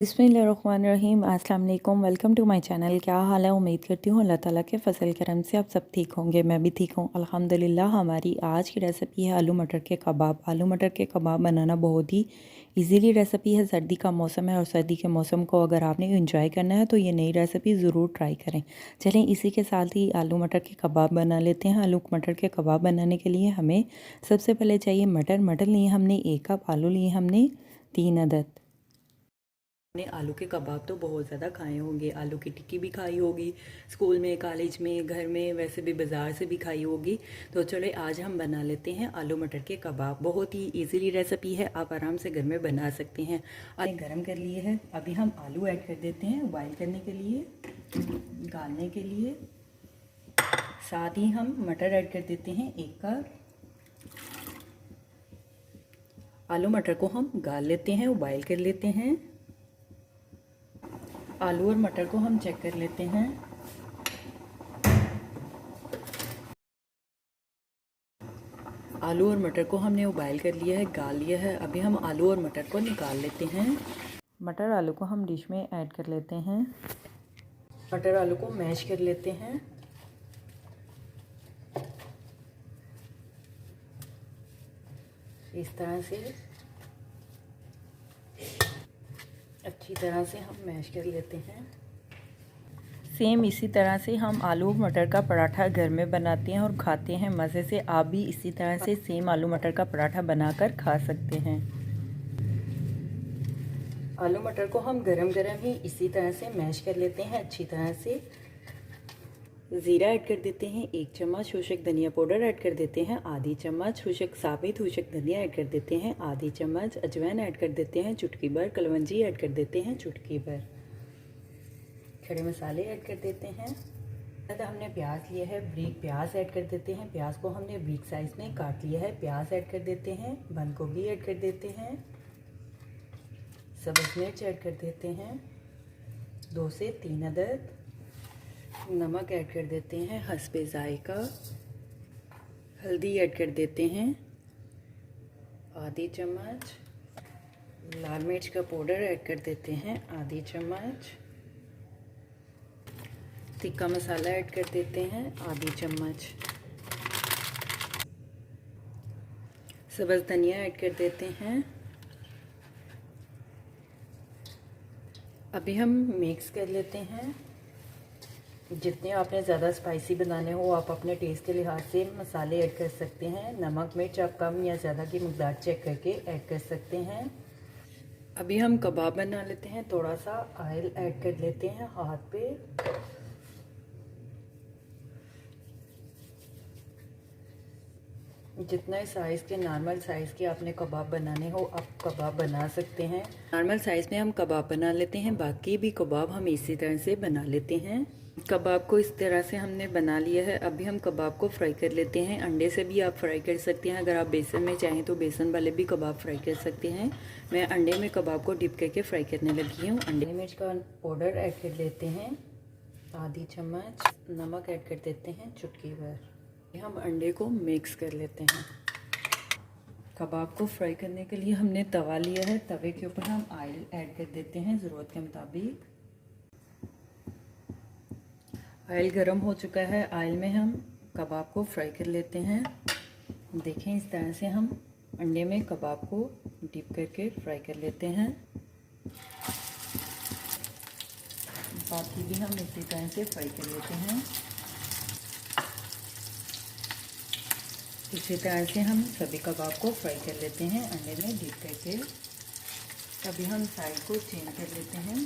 बिस्मिल्लाहिर्रहमानिर्रहीम। अस्सलाम वालेकुम। Welcome to my channel. क्या हाल है? उम्मीद करती हूँ अल्लाह ताला के फ़ज़ल करम से आप सब ठीक होंगे। मैं भी ठीक हूँ अल्हम्दुलिल्लाह। हमारी आज की रेसिपी है आलू मटर के कबाब। आलू मटर के कबाब बनाना बहुत ही इजीली रेसिपी है। सर्दी का मौसम है और सर्दी के मौसम को अगर आपने इंजॉय करना है तो ये नई रेसिपी ज़रूर ट्राई करें। चलें इसी के साथ ही आलू मटर के कबाब बना लेते हैं। आलू मटर के कबाब बनाने के लिए हमें सबसे पहले चाहिए मटर। मटर लिए हमने 1 कप, आलू लिए हमने 3 अदद। ने आलू के कबाब तो बहुत ज़्यादा खाए होंगे, आलू की टिक्की भी खाई होगी, स्कूल में, कॉलेज में, घर में, वैसे भी बाज़ार से भी खाई होगी। तो चलो आज हम बना लेते हैं आलू मटर के कबाब। बहुत ही इजीली रेसिपी है, आप आराम से घर में बना सकते हैं। आलू गरम कर लिए है, अभी हम आलू ऐड कर देते हैं बॉयल करने के लिए, गालने के लिए। साथ ही हम मटर ऐड कर देते हैं 1 कप। आलू मटर को हम गाल लेते हैं, बॉयल कर लेते हैं। आलू और मटर को हम चेक कर लेते हैं। आलू और मटर को हमने उबाइल कर लिया है, गाल लिया है। अभी हम आलू और मटर को निकाल लेते हैं। मटर आलू को हम डिश में ऐड कर लेते हैं। मटर आलू को मैश कर लेते हैं। इस तरह से अच्छी तरह से हम मैश कर लेते हैं। सेम इसी तरह से हम आलू मटर का पराठा घर में बनाते हैं और खाते हैं मज़े से। आप भी इसी तरह से सेम आलू मटर का पराठा बनाकर खा सकते हैं। आलू मटर को हम गरम गरम ही इसी तरह से मैश कर लेते हैं अच्छी तरह से। ज़ीरा ऐड कर देते हैं 1 चम्मच, शुष्क धनिया पाउडर ऐड कर देते हैं आधी चम्मच, साबित शुष्क धनिया ऐड कर देते हैं आधी चम्मच, अजवाइन ऐड कर देते हैं चुटकी भर, कलवंजी ऐड कर देते हैं चुटकी भर, खड़े मसाले ऐड कर देते हैं। हमने प्याज लिया है, ब्रीक प्याज ऐड कर देते हैं। प्याज को हमने ब्रीक साइज में काट लिया है। प्याज ऐड कर देते हैं, बंद गोभी ऐड कर देते हैं, सब्ज़ मिर्च ऐड कर देते हैं 2 से 3 अदद। नमक ऐड कर देते हैं हस्बे ज़ायका। हल्दी ऐड कर देते हैं आधी चम्मच। लाल मिर्च का पाउडर ऐड कर देते हैं आधी चम्मच। तिक्का मसाला ऐड कर देते हैं आधी चम्मच। सब्ज़ धनिया ऐड कर देते हैं। अभी हम मिक्स कर लेते हैं। जितने आपने ज़्यादा स्पाइसी बनाने हो आप अपने टेस्ट के लिहाज से मसाले ऐड कर सकते हैं। नमक मिर्च आप कम या ज़्यादा की मकदार चेक करके ऐड कर सकते हैं। अभी हम कबाब बना लेते हैं। थोड़ा सा ऑयल ऐड कर लेते हैं हाथ पे। जितना साइज़ के, नॉर्मल साइज़ के आपने कबाब बनाने हो आप कबाब बना सकते हैं। नॉर्मल साइज़ में हम कबाब बना लेते हैं, बाकी भी कबाब हम इसी तरह से बना लेते हैं। कबाब को इस तरह से हमने बना लिया है। अभी हम कबाब को फ्राई कर लेते हैं। अंडे से भी आप फ्राई कर सकते हैं, अगर आप बेसन में चाहें तो बेसन वाले भी कबाब फ्राई कर सकते हैं। मैं अंडे में कबाब को डिप करके फ्राई करने लगी हूँ। अंडे मिर्च का पाउडर ऐड कर लेते हैं आधी चम्मच। नमक ऐड कर देते हैं चुटकी भर। हम अंडे को मिक्स कर लेते हैं। कबाब को फ्राई करने के लिए हमने तवा लिया है। तवे के ऊपर हम ऑयल ऐड कर देते हैं ज़रूरत के मुताबिक। ऑयल गर्म हो चुका है। ऑयल में हम कबाब को फ्राई कर लेते हैं। देखें इस तरह से हम अंडे में कबाब को डिप करके फ्राई कर लेते हैं। बाकी भी हम इसी तरह से फ्राई कर लेते हैं। इसी तरह से हम सभी कबाब को फ्राई कर लेते हैं अंडे में डिप करके। अभी हम साइड को चेंज कर लेते हैं।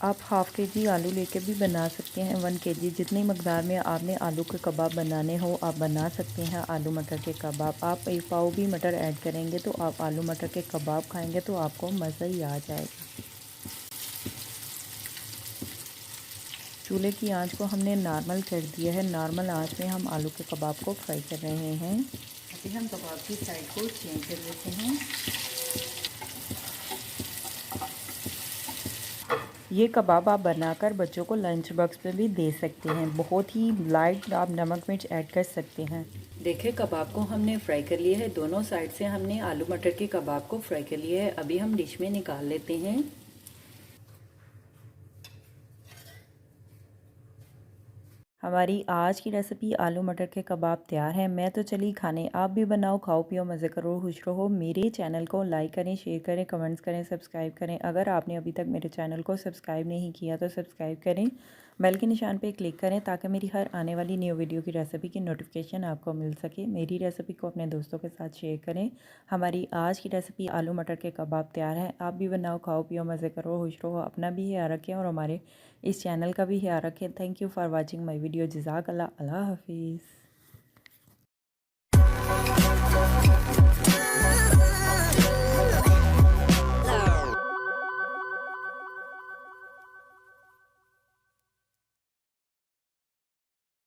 आप हाफ़ केजी आलू लेके भी बना सकते हैं, 1 केजी। जितनी मकदार में आपने आलू के कबाब बनाने हो आप बना सकते हैं आलू मटर के कबाब। आप 1 पाव भी मटर ऐड करेंगे तो आप आलू मटर के कबाब खाएंगे तो आपको मज़ा ही आ जाएगा। चूल्हे की आंच को हमने नॉर्मल कर दिया है। नॉर्मल आंच में हम आलू के कबाब को फ्राई कर रहे हैं। अभी हम कबाब की साइड को चेंज कर लेते हैं। ये कबाब आप बनाकर बच्चों को लंच बॉक्स में भी दे सकते हैं। बहुत ही लाइट आप नमक मिर्च ऐड कर सकते हैं। देखिए कबाब को हमने फ्राई कर लिया है, दोनों साइड से हमने आलू मटर के कबाब को फ्राई कर लिया है। अभी हम डिश में निकाल लेते हैं। हमारी आज की रेसिपी आलू मटर के कबाब तैयार है। मैं तो चली खाने, आप भी बनाओ, खाओ पियो, मज़े करो, खुश रहो। मेरे चैनल को लाइक करें, शेयर करें, कमेंट्स करें, सब्सक्राइब करें। अगर आपने अभी तक मेरे चैनल को सब्सक्राइब नहीं किया तो सब्सक्राइब करें, बेल के निशान पे क्लिक करें ताकि मेरी हर आने वाली न्यू वीडियो की रेसिपी की नोटिफिकेशन आपको मिल सके। मेरी रेसिपी को अपने दोस्तों के साथ शेयर करें। हमारी आज की रेसिपी आलू मटर के कबाब तैयार है। आप भी बनाओ, खाओ पियो, मज़े करो, खुश रहो। अपना भी ख्याल रखें और हमारे इस चैनल का भी ख्याल रखें। Thank you for watching my video. जज़ाकल्लाह। अल्लाह हाफिज़।